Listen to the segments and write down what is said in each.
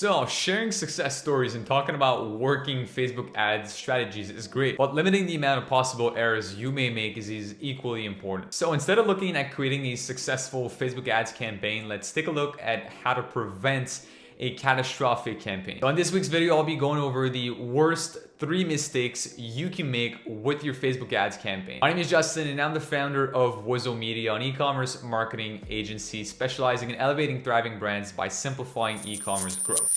So sharing success stories and talking about working Facebook ads strategies is great, but limiting the amount of possible errors you may make is equally important. So instead of looking at creating a successful Facebook ads campaign, let's take a look at how to prevent a catastrophic campaign. So in this week's video, I'll be going over the worst 3 mistakes you can make with your Facebook ads campaign. My name is Justin and I'm the founder of Wizo Media, an e-commerce marketing agency specializing in elevating thriving brands by simplifying e-commerce growth.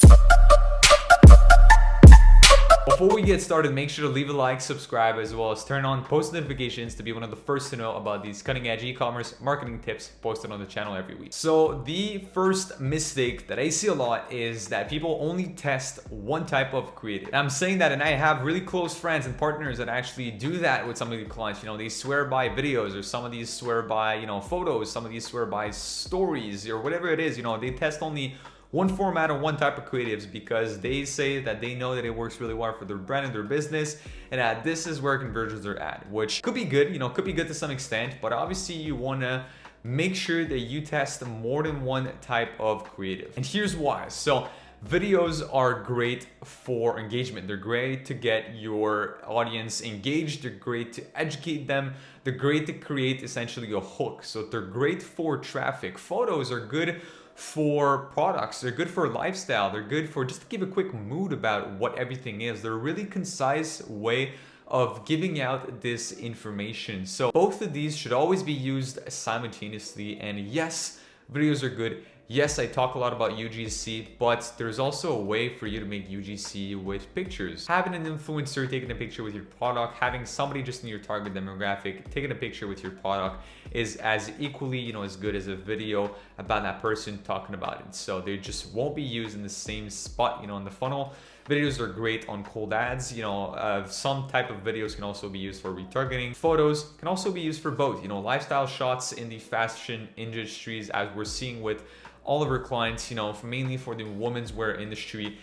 Before we get started, make sure to leave a like, subscribe, as well as turn on post notifications to be one of the first to know about these cutting edge e-commerce marketing tips posted on the channel every week. So the first mistake that I see a lot is that people only test one type of creative. And I'm saying that, and I have really close friends and partners that actually do that with some of the clients. You know, they swear by videos, or some of these swear by, photos, some of these swear by stories, or whatever it is. They test only one format or one type of creatives because they say that they know that it works really well for their brand and their business, and that this is where conversions are at, which could be good, could be good to some extent, but obviously you wanna make sure that you test more than one type of creative. And here's why. So videos are great for engagement. They're great to get your audience engaged. They're great to educate them. They're great to create essentially a hook. So they're great for traffic. Photos are good for products. They're good for lifestyle. They're good for just to give a quick mood about what everything is. They're a really concise way of giving out this information. So both of these should always be used simultaneously. And yes, videos are good. Yes, I talk a lot about UGC, but there's also a way for you to make UGC with pictures. Having an influencer taking a picture with your product, having somebody just in your target demographic taking a picture with your product is as equally, as good as a video about that person talking about it. So they just won't be used in the same spot, in the funnel. Videos are great on cold ads. Some type of videos can also be used for retargeting. Photos can also be used for both. Lifestyle shots in the fashion industries, as we're seeing with all of our clients, mainly for the women's wear industry,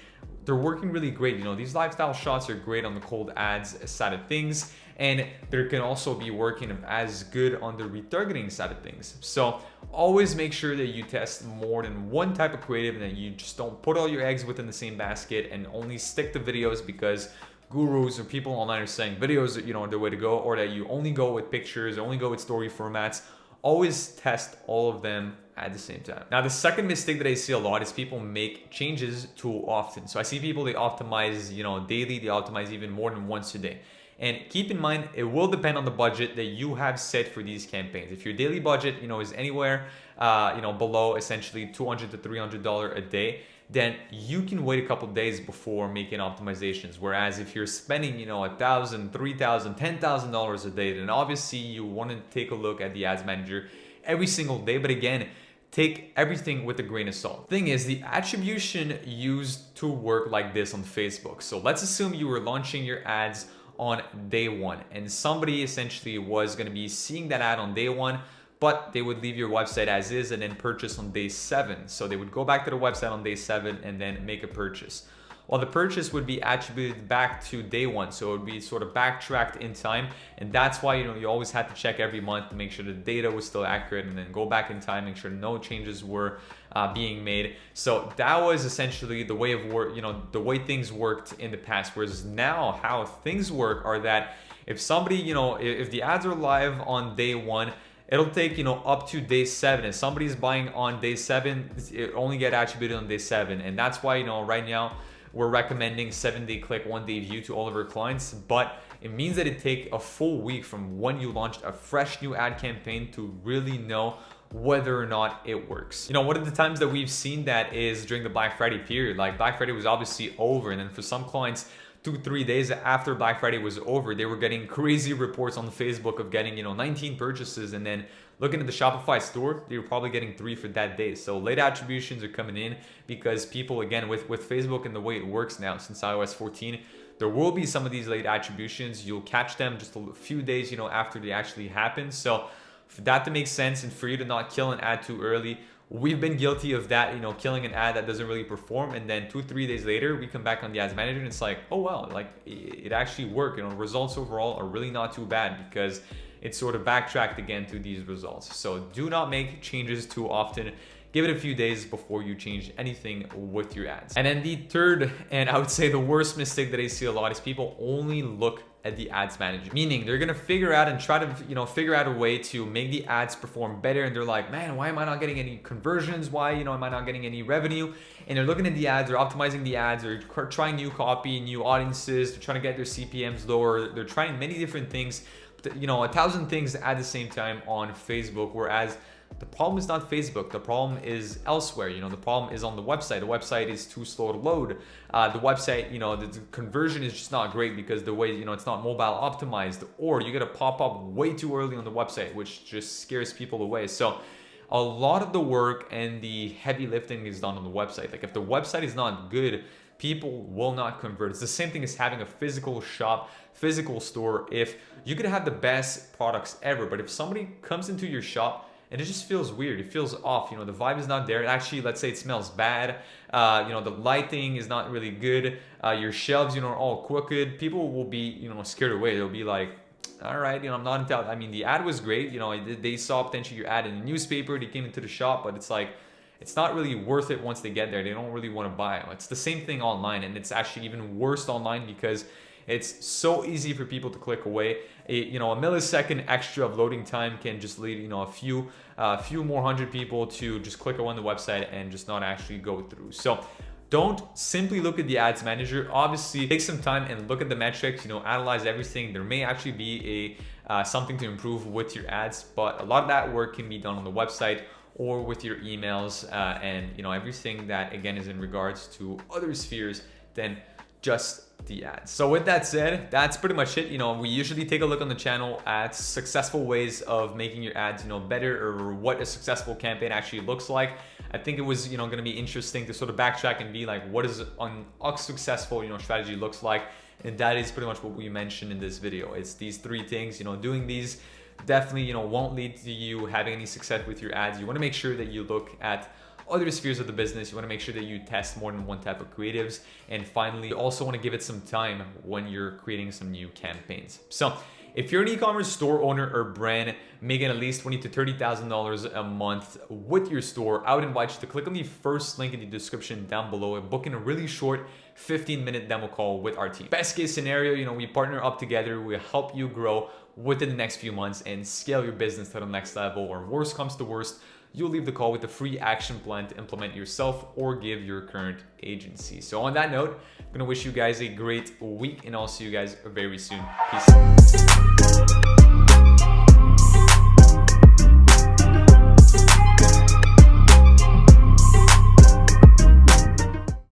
they're working really great. These lifestyle shots are great on the cold ads side of things, and they can also be working as good on the retargeting side of things. So always make sure that you test more than one type of creative and that you just don't put all your eggs within the same basket and only stick to videos because gurus or people online are saying videos are the way to go, or that you only go with pictures, only go with story formats. Always test all of them at the same time. Now, the second mistake that I see a lot is people make changes too often. So I see people, they optimize, daily, they optimize even more than once a day. And keep in mind, it will depend on the budget that you have set for these campaigns. If your daily budget, is anywhere, below essentially $200 to $300 a day, then you can wait a couple days before making optimizations. Whereas if you're spending, $1,000, $3,000, $10,000 a day, then obviously you want to take a look at the ads manager every single day. But again, take everything with a grain of salt. Thing is, the attribution used to work like this on Facebook. So let's assume you were launching your ads on day 1 and somebody essentially was going to be seeing that ad on day 1, but they would leave your website as is and then purchase on day 7. So they would go back to the website on day 7 and then make a purchase. Well, the purchase would be attributed back to day 1. So it would be sort of backtracked in time. And that's why, you always had to check every month to make sure the data was still accurate and then go back in time, make sure no changes were being made. So that was essentially the way of work, the way things worked in the past. Whereas now how things work are that if somebody, if the ads are live on day 1, it'll take, up to day 7. If somebody's buying on day 7, it only get attributed on day 7. And that's why, right now, we're recommending 7-day click, 1-day view to all of our clients, but it means that it takes a full week from when you launched a fresh new ad campaign to really know whether or not it works. One of the times that we've seen that is during the Black Friday period. Like Black Friday was obviously over, and then for some clients, 2-3 days after Black Friday was over, they were getting crazy reports on Facebook of getting 19 purchases, and then looking at the Shopify store, they were probably getting 3 for that day. So late attributions are coming in because people, again, with Facebook and the way it works now since iOS 14, there will be some of these late attributions. You'll catch them just a few days after they actually happen. So for that to make sense and for you to not kill an ad too early, we've been guilty of that, killing an ad that doesn't really perform, and then 2-3 days later we come back on the ads manager and it's like, oh well, like it actually worked. Results overall are really not too bad because it's sort of backtracked again to these results. So do not make changes too often. give it a few days before you change anything with your ads. And then the third, and I would say the worst mistake that I see a lot, is people only look at the ads manager, meaning they're gonna figure out and try to figure out a way to make the ads perform better, and they're like, man, why am I not getting any conversions? Why am I not getting any revenue? And they're looking at the ads, they're optimizing the ads, they're trying new copy, new audiences, they're trying to get their CPMs lower, they're trying many different things, 1,000 things at the same time on Facebook, whereas the problem is not Facebook. The problem is elsewhere. The problem is on the website. The website is too slow to load. The website, the conversion is just not great because the way, it's not mobile optimized, or you get a pop-up way too early on the website, which just scares people away. So a lot of the work and the heavy lifting is done on the website. Like if the website is not good, people will not convert. It's the same thing as having a physical shop, physical store. If you could have the best products ever, but if somebody comes into your shop and it just feels weird, it feels off, the vibe is not there. Actually, let's say it smells bad, the lighting is not really good, your shelves, are all crooked, people will be, scared away. They'll be like, all right, I'm not into, I mean, the ad was great, they saw potentially your ad in the newspaper, they came into the shop, but it's like, it's not really worth it once they get there. They don't really want to buy. It's the same thing online, and it's actually even worse online because it's so easy for people to click away. A millisecond extra of loading time can just lead, a few more hundred people to just click on the website and just not actually go through. So don't simply look at the ads manager. Obviously, take some time and look at the metrics, analyze everything. There may actually be something to improve with your ads, but a lot of that work can be done on the website or with your emails and everything that again is in regards to other spheres than just the ads. So with that said, that's pretty much it. We usually take a look on the channel at successful ways of making your ads better, or what a successful campaign actually looks like. I think it was going to be interesting to sort of backtrack and be like, what is an unsuccessful strategy looks like, and that is pretty much what we mentioned in this video. It's these three things. Doing these definitely won't lead to you having any success with your ads. You want to make sure that you look at other spheres of the business. You want to make sure that you test more than one type of creatives, and finally you also want to give it some time when you're creating some new campaigns. So if you're an e-commerce store owner or brand making at least $20,000 to $30,000 a month with your store, I would invite you to click on the first link in the description down below and book in a really short 15-minute demo call with our team. Best case scenario, we partner up together, we help you grow within the next few months and scale your business to the next level. Or worst comes to worst, you'll leave the call with a free action plan to implement yourself or give your current agency. So on that note, I'm gonna wish you guys a great week, and I'll see you guys very soon. Peace.